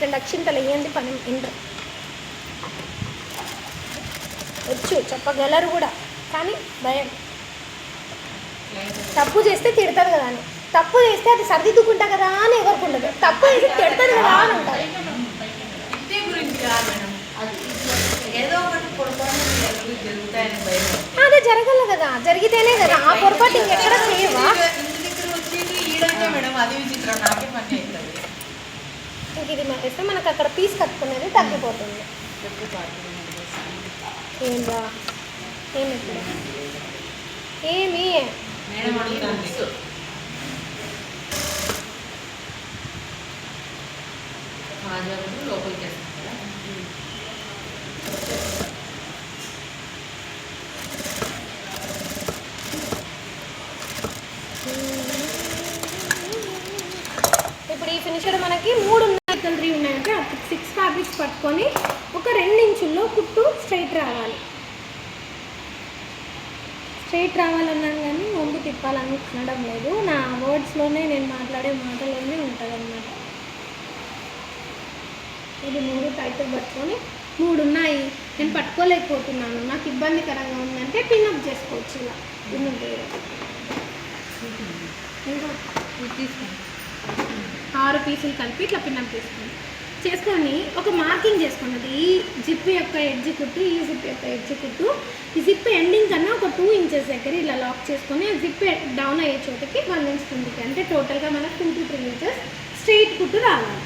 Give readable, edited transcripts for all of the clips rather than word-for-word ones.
రెండు అక్షింతలు వేయండి పని ఇండ్రు వచ్చు చెప్పగలరు కూడా, కానీ భయం. తప్పు చేస్తే తిడతారు కదా అని, తప్పు చేస్తే అది సరిదిద్దుకుంటా కదా అని ఎవరికి ఉండదు, తప్పు చేసి తిడతారు కదా అని ఉంటారు. అదే జరగల కదా, జరిగితేనే కదా ఆ పొరపాటు ఇంకెక్కడ చేయవా. ఇంక ఇది వేస్తే మనకు అక్కడ పీస్ కట్టుకునేది తగ్గిపోతుంది. ఏందా ఏమి ఏమి లోపలికి ఇప్పుడు ఈ ఫినిషర్ మనకి 3 ఉన్నాయి, 3 ఉన్నాయంటే 6 ఫ్యాబ్రిక్స్ పట్టుకొని ఒక 2 ఇంచుల్లో కుట్టు స్ట్రైట్ రావాలి. స్ట్రైట్ రావాలన్నాను కానీ వంపు తిప్పాలని అనడం లేదు, నా వర్డ్స్లోనే నేను మాట్లాడే మాటలోనే ఉంటుంది అన్నమాట. ఇది 3 టైట్గా పట్టుకొని 3 ఉన్నాయి, నేను పట్టుకోలేకపోతున్నాను, నాకు ఇబ్బందికరంగా ఉందంటే పిన్అప్ చేసుకోవచ్చు. ఇలా పిన్అప్ ఇంకా 6 పీసులు కలిపి ఇట్లా పిన్అప్ చేసుకొని ఒక మార్కింగ్ చేసుకోండి. ఈ జిప్ యొక్క ఎడ్జ్ కుట్టు, ఈ జిప్ యొక్క ఎడ్జ్ కుట్టు, ఈ జిప్ ఎండింగ్ కన్నా ఒక 2 ఇంచెస్ దగ్గర ఇలా లాక్ చేసుకొని జిప్ డౌన్ అయ్యే చోటకి 1 ఇంచ్ కిందికి, అంటే టోటల్గా మనకు 2 to 3 ఇంచెస్ స్ట్రైట్ కుట్టు రావాలి.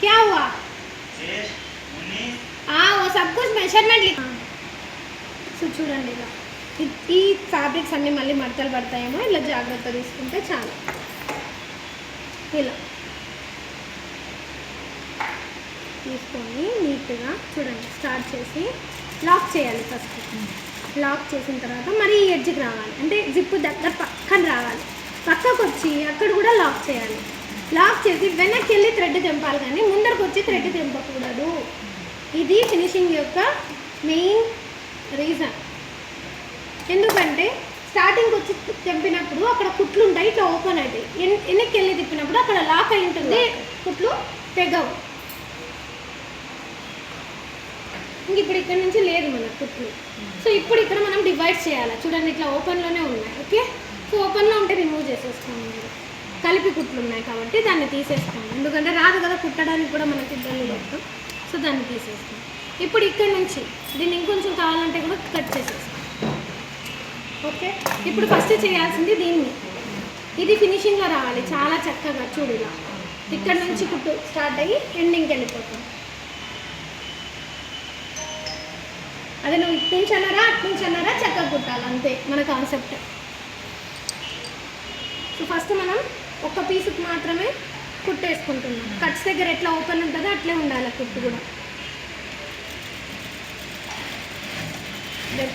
क्या हुआ? वो सब कुछ मेजरमेंट लिखा. సో చూడండి ఇలా ఈ ఫ్యాబ్రిక్స్ అన్నీ మళ్ళీ మడతలు పడతాయేమో, ఇలా జాగ్రత్త తీసుకుంటే చాలు. ఇలా తీసుకొని నీట్గా చూడండి స్టార్ట్ చేసి లాక్ చేయాలి. ఫస్ట్ లాక్ చేసిన తర్వాత మరి ఈ ఎడ్జ్కి రావాలి, అంటే జిప్పు దగ్గర పక్కన రావాలి, పక్కకు వచ్చి అక్కడ కూడా లాక్ చేయాలి. లాక్ చేసి వెనక్కి వెళ్ళి థ్రెడ్ తెంపాలి, కానీ ముందరకు వచ్చి థ్రెడ్ తెంపకూడదు. ఇది ఫినిషింగ్ యొక్క మెయిన్ రీజన్. ఎందుకంటే స్టార్టింగ్ వచ్చి తెంపినప్పుడు అక్కడ కుట్లు ఉంటాయి, ఇట్లా ఓపెన్ అవుతాయి, వెనక్కి వెళ్ళి తిప్పినప్పుడు అక్కడ లాక్ అయి ఉంటుంది, కుట్లు తెగవు. ఇంక ఇప్పుడు ఇక్కడ నుంచి లేదు మన కుట్లు. సో ఇప్పుడు ఇక్కడ మనం డివైడ్ చేయాలి. చూడండి ఇట్లా ఓపెన్లోనే ఉన్నాయి. ఓకే, సో ఓపెన్లో ఉంటే రిమూవ్ చేసేస్తాము. కలిపి కుట్లు ఉన్నాయి కాబట్టి దాన్ని తీసేస్తాము, ఎందుకంటే రాదు కదా కుట్టడానికి కూడా మనకి ఇబ్బంది పడతాం. సో దాన్ని తీసేస్తాం. ఇప్పుడు ఇక్కడ నుంచి దీన్ని ఇంకొంచెం కావాలంటే కూడా కట్ చేసేస్తాం. ఓకే, ఇప్పుడు ఫస్ట్ చేయాల్సింది దీన్ని, ఇది ఫినిషింగ్లో రావాలి చాలా చక్కగా. చూడు ఇలా ఇక్కడ నుంచి కుట్టు స్టార్ట్ అయ్యి ఎండింగ్కి వెళ్ళిపోతాం. అదే నువ్వు ఇటు నుంచి అన్నారా చక్కగా కుట్టాలి, అంతే మన కాన్సెప్ట్. సో ఫస్ట్ మనం ఒక్క పీసుకి మాత్రమే కుట్టు వేసుకుంటున్నాం. కట్స్ దగ్గర ఎట్లా ఓపెన్ ఉంటుందో అట్లే ఉండాలి కుట్టు కూడా.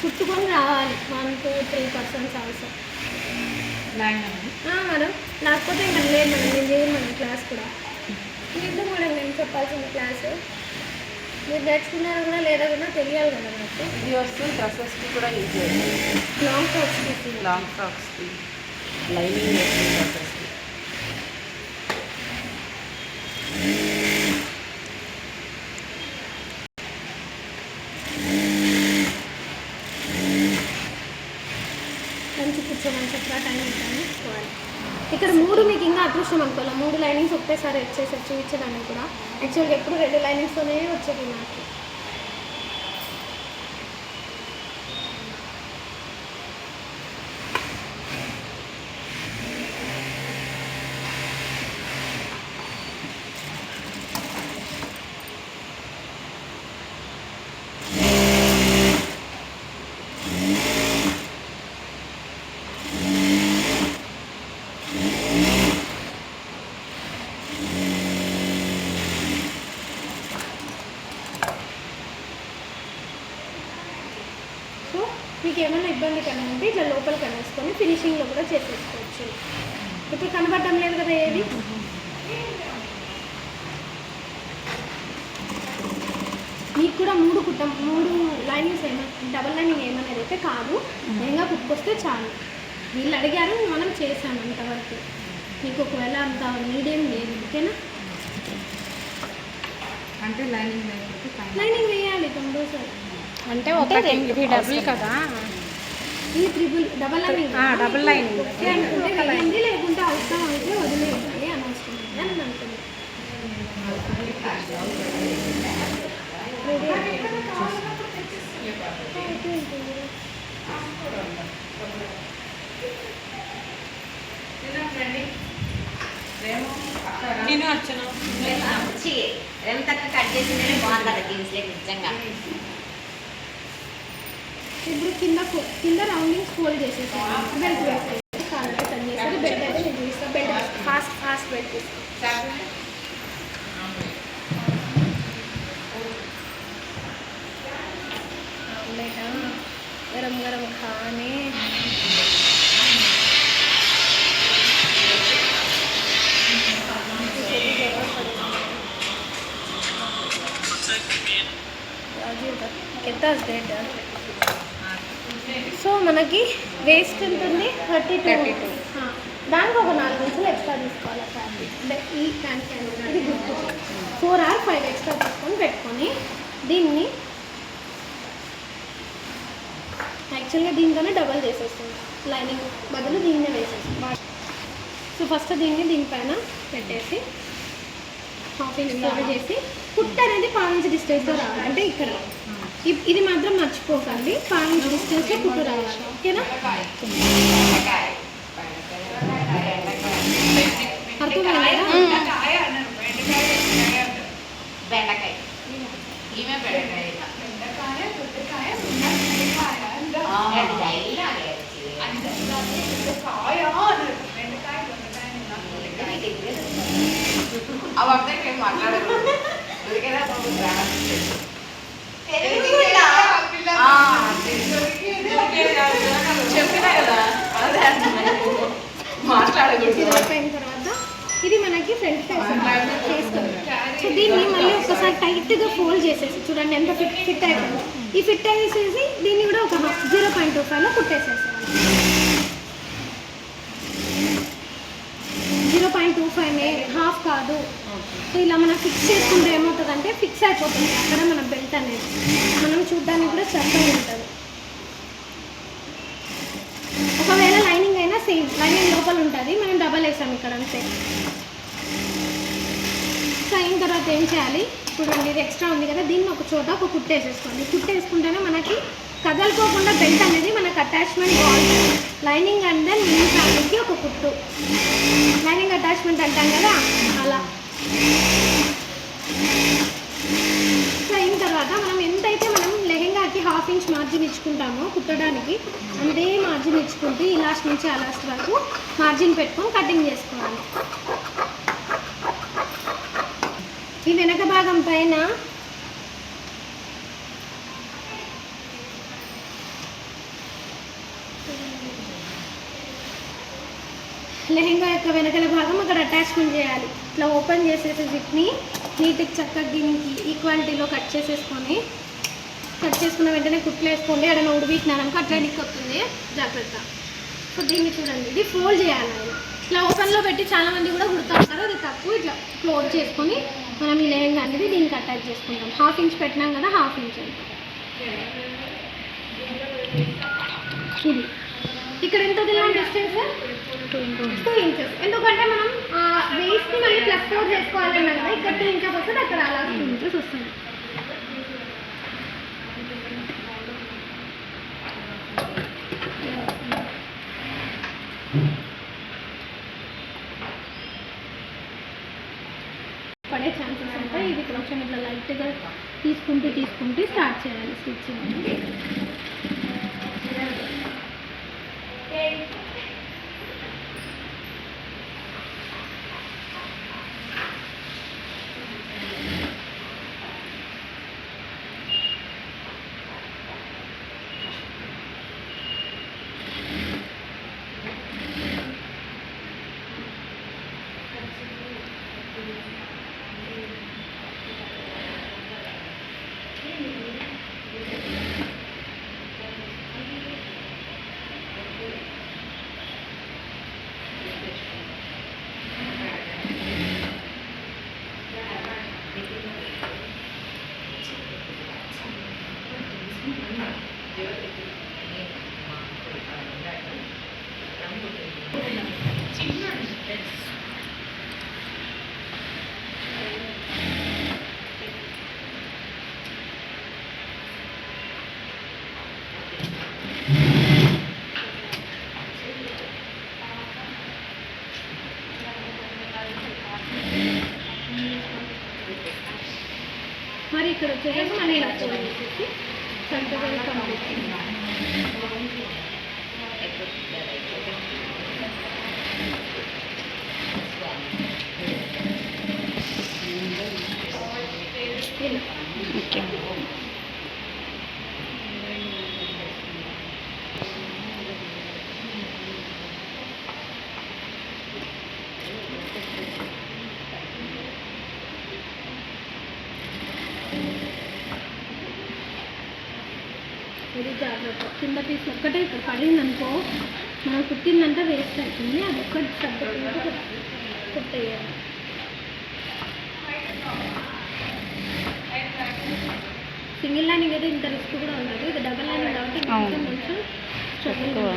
కుట్టుకొని రావాలి 1 to 3% అవసరం మేడం, లేకపోతే ఇంకా లేదు మేడం, నేను చేయను మేడం క్లాస్ కూడా. లేదు మేడం నేను చెప్పాల్సిన క్లాసు మీరు నేర్చుకున్నారు కూడా లేదా కూడా తెలియాలి కదా నాకు. ఇది వస్తుంది డ్రెస్సెస్కి కూడా యూజ్ చేయాలి, లాంగ్ ఫ్రాక్స్కి లైనింగ్ వేస్తుంది డ్రెస్సెస్కి. మంచి కూర్చోమని చెప్పరా టైం ఇస్తాను తీసుకోవాలి. ఇక్కడ 3 మీకు ఇంకా అదృష్టం అనుకోవాలి, 3 లైనింగ్స్ ఒకటేసారి వచ్చేసి చూపించడానికి కూడా. యాక్చువల్గా ఎప్పుడు 2 లైనింగ్స్తోనే వచ్చేది నాకు. మీకు ఏమైనా ఇబ్బంది కనుక ఇట్లా లోపలికి అనేసుకొని ఫినిషింగ్లో కూడా చేసేసుకోవచ్చు. ఇప్పుడు కనబడటం లేదు కదా ఏది. మీకు కూడా 3 లైనింగ్స్ ఏమైనా డబల్ లైనింగ్ ఏమనేది అయితే కాదు, మెయిన్గా కుట్టుకొస్తే చాలు. వీళ్ళు అడిగారు మనం చేసాము అంతవరకు. మీకు ఒకవేళ అంత మీడియం లేదు ఓకేనా. అంటే లైనింగ్ లైనింగ్ వేయాలి కంపల్సరీ. అంటే ఇది డబుల్ కదా, ఇది double lining. Double lining okay అనుకుంటే వేయండి, లేకుంటే అవసరం అయితే వదిలేయండి, అనవసరం అయితే అని అంటుంది. ఎంత కట్ చేసిందే బాగుంది జీన్స్లే నిజంగా. ఇప్పుడు కింద రౌండింగ్స్ ఫోల్డ్ చేసేసాను. బెల్ట్ వేసేసి కాళ్ళకి టర్న్ చేసేది. బెల్ట్ అయితే నేను చూస్తాను. బెల్ట్ ఫాస్ట్ బెల్ట్ తీస్తాను. गरम गरम खाने సో మనకి వేస్ట్ ఎంత ఉంది 32. దానికి ఒక 4 ఇంచులు ఎక్స్ట్రా తీసుకోవాలి ఫ్యాబ్రిక్. అంటే ఈ ప్యాంట్ ఇది గుర్తు 4 or 5 ఎక్స్ట్రా తీసుకొని పెట్టుకొని దీన్ని యాక్చువల్గా దీంతోనే డబల్ చేసేస్తుంది. లైనింగ్ బదులు దీన్నే వేసేస్తాం. సో ఫస్ట్ దీనిపైన పెట్టేసి హాఫ్ ఇంచ్ ఫోల్డ్ చేసి కుట్ట అనేది 1/2 ఇంచ్ డిస్టెన్స్లో రావాలి. అంటే ఇక్కడ ఇది మాత్రం మర్చిపోకండి, 1/2 ఇంచ్ డిస్టెన్స్లో కుట్టు రావాలి. ఓకేనా. బెండకాయ ఈమె బెండకాయ అవన్నీ మేము మాట్లాడకూడదు. చెప్పినా కదా మాట్లాడకూడదు. అయిపోయిన తర్వాత ఇది మనకి ఫ్రంట్ ఫేస్ సో దీన్ని మళ్ళీ ఒక్కసారి టైట్గా ఫోల్డ్ చేసేసి చూడండి ఎంత ఫిట్ అయిపోయింది. ఈ ఫిట్ అయ్యేసేసి దీన్ని కూడా ఒక 0.25లో కుట్టేసేసాను. 0.25 హాఫ్ కాదు. సో ఇలా మనం ఫిక్స్ చేసుకుంటే ఏమవుతుందంటే ఫిక్స్ అయిపోతుంది అక్కడ మన బెల్ట్ అనేది. మనం చూడడానికి కూడా చక్కగా ఉంటుంది. ఒకవేళ లైనింగ్ అయినా సేమ్, లైనింగ్ లోపల ఉంటుంది, మనం డబల్ వేసాం ఇక్కడ అంతే. సో అయిన తర్వాత ఏం చేయాలి, చూడండి ఇది ఎక్స్ట్రా ఉంది కదా, దీన్ని ఒక చోట ఒక కుట్టు వేసేసుకోండి. కుట్టు వేసుకుంటేనే మనకి కదలుకోకుండా బెల్ట్ అనేది మనకు అటాచ్మెంట్ బాగుంటుంది. లైనింగ్ అండ్ దెన్ మినీ ఫ్యాబ్రిక్కి ఒక కుట్టు, లైనింగ్ అటాచ్మెంట్ అంటాం కదా అలా. సో అయిన తర్వాత మనం ఎంతైతే మనం లెహెంగాకి 1/2 ఇంచ్ మార్జిన్ ఇచ్చుకుంటామో కుట్టడానికి, అంతే మార్జిన్ ఇచ్చుకుంటూ ఈ లాస్ట్ నుంచి ఆ లాస్ట్ వరకు మార్జిన్ పెట్టుకొని కటింగ్ చేసుకోవాలి. ఈ వెనక భాగం పైన లెహెంగా యొక్క వెనకల భాగం అక్కడ అటాచ్మెంట్ చేయాలి. ఇట్లా ఓపెన్ చేసేసి జిప్ని నీట్గా చక్కగా దీనికి ఈక్వాలిటీలో కట్ చేసేసుకొని, కట్ చేసుకున్న వెంటనే కుట్లు వేసుకోండి. ఎడన ఉడిపిట్టినాక అట్లా నిక్కొస్తుంది, జాగ్రత్త. సో దీన్ని చూడండి, ఇది ఫోల్డ్ చేయాలి. ఇట్లా ఓపెన్లో పెట్టి చాలామంది కూడా కుడుతూ ఉంటారు, అది తప్పు. ఇట్లా క్లోజ్ చేసుకొని మనం ఈ లెహంగా అనేది దీనికి అటాచ్ చేసుకుంటాం. 1/2 ఇంచ్ పెట్టినాం కదా, 1/2 ఇంచ్ ఇది. ఇక్కడ ఎంత డిస్టెన్స్ 2 ఇంచెస్. ఎందుకంటే మనం వేస్ట్ని మళ్ళీ +4 చేసుకోవాలన్నా కదా, ఇక్కడ 2 ఇంచెస్ వస్తుంది, అక్కడ అలా 2 ఇంచెస్ వస్తుంది. పడే ఛాన్సెస్ ఉంటాయి. ఇది కొంచెం ఇట్లా లైట్గా తీసుకుంటూ స్టార్ట్ చేయాలి స్టిచ్చింగ్. మరి ఇక్కడ వచ్చేసి మళ్ళీ ఇలా ఫోల్డ్ చేసేసి చక్కగా కంప్లీట్. ఓకే. ఇది జాగ్రత్త, కింద పీస్ ఒక్కటే ఇక్కడ పడింది అనుకో, మనం కుట్టిందంటే వేస్ట్ అవుతుంది. అది ఒక్కటి సర్దుకుంటూ కుట్టేయాలి. సింగిల్ లైనింగ్ అయితే ఇంత రిస్క్ కూడా ఉండదు, ఇది డబల్ లైనింగ్ కాబట్టి కొంచెం కొంచెం స్ట్రగుల్.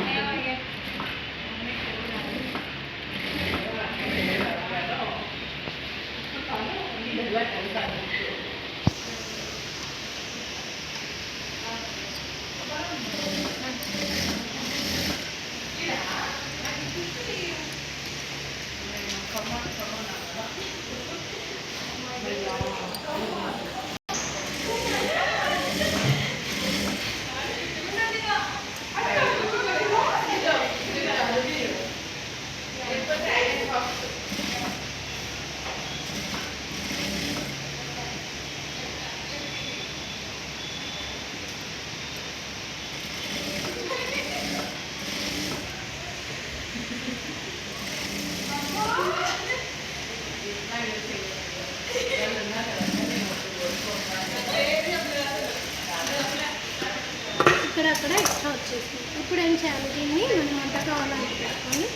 అక్కడ ఎక్స్ట్రా వచ్చేసింది. ఇప్పుడు ఏం చేయాలి, దీన్ని మనం అంత కావాలని పెట్టుకొని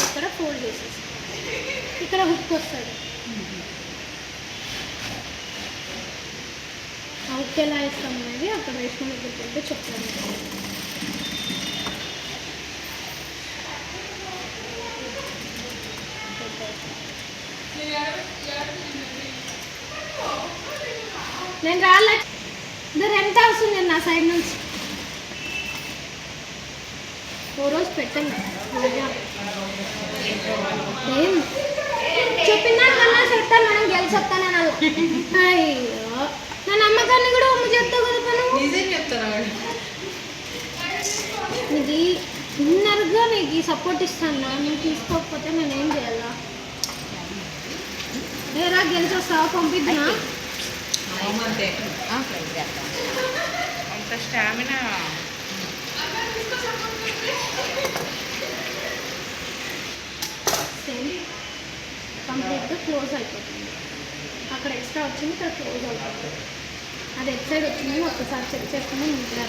ఇక్కడ ఫోల్డ్ చేసేసి ఇక్కడ హుక్ వస్తుంది. ఆ హుక్ ఎలా వేస్తాం అనేది అక్కడ వేసుకుని దగ్గరికి వెళ్తే చెప్తాను. నేను రాలే, ఇద్దరు ఎంత వస్తుంది నా సైడ్ నుంచి. ఓ రోజు పెట్టండి ఏం చెప్పినా కన్నా చెప్తాను, మనం గెలిచొస్తానని అలా. అయ్యో నా నమ్మకాన్ని కూడా అమ్మ చెప్తావు కదా పను. ఇది ఇన్నర్గా నీకు సపోర్ట్ ఇస్తాను, నువ్వు తీసుకోకపోతే నేనేం చేయాలా? వేరా గెలిచొస్తావా, పంపిద్దా? అంత స్టామినా సేమ్ కంప్లీట్గా క్లోజ్ అయిపోతుంది. అక్కడ ఎక్స్ట్రా వచ్చింది, ఇక్కడ క్లోజ్ అవుతుంది. అది ఎట్ సైడ్ వచ్చింది ఒక్కసారి చెక్ చేసుకుని నీట్గా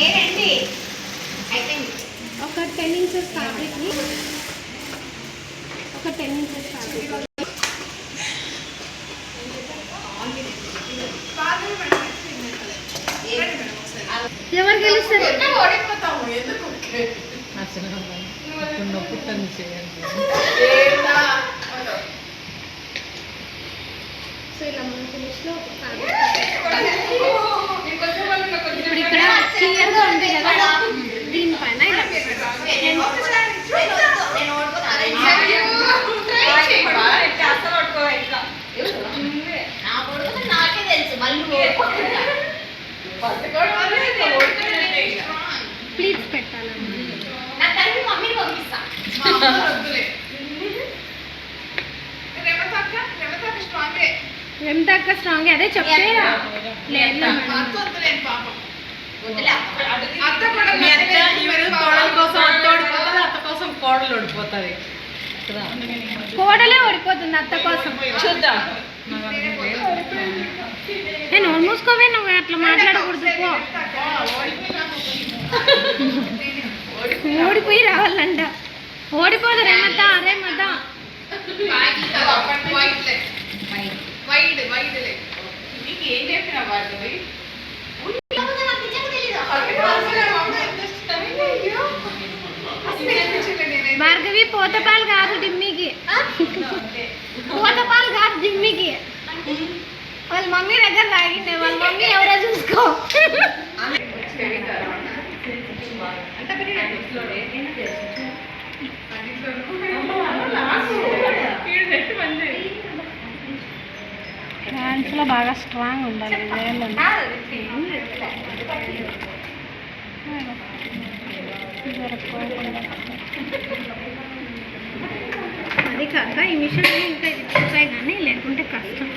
ఏంటండి అయిపోయింది. ఒక 10 ఇంచెస్ ఫ్యాబ్రిక్ని ఒక 10 ఇంచెస్ ఫ్యాబ్రిక్ ఎవరు గెలుస్తారు? సో ఇలా మన ఫినిష్లో ఒక ఫ్యాబ్రిక్ ఇప్పుడు ఇక్కడ క్లియర్గా ఉంది కదా, దీనిపైన ఇలా నాకే తెలుసు మళ్ళీ ప్లీజ్ పెట్టాలండి. నా తల్లి మమ్మీని పంపిస్తా. ఎంత అక్క స్ట్రాంగ్, అదే చెప్తే లేదు కోడలు ఓడిపోతుంది. కోడలే ఓడిపోతుంది అత్త కోసం. చూద్దాం. నేను మూసుకోవే, నువ్వు అట్లా మాట్లాడకూడదు. ఓడిపోయి రావాలంట. ఓడిపోదు రేమత, రేమత ఏం చెప్పిన వాళ్ళు భార్గవి పోతపాలు కాదు డిమ్మికి, పోతపాలు కాదు డిమ్మికి. వాళ్ళ మమ్మీ దగ్గర తాగిండే, వాళ్ళ మమ్మీ ఎవరో చూసుకో. హ్యాండ్స్లో బాగా స్ట్రాంగ్ ఉండాలి వేళ్ళు జరుపుకోకుండా. అది కాక ఈ మిషన్ ఇంకా ఇది చూసాయి కానీ లేకుంటే కష్టం.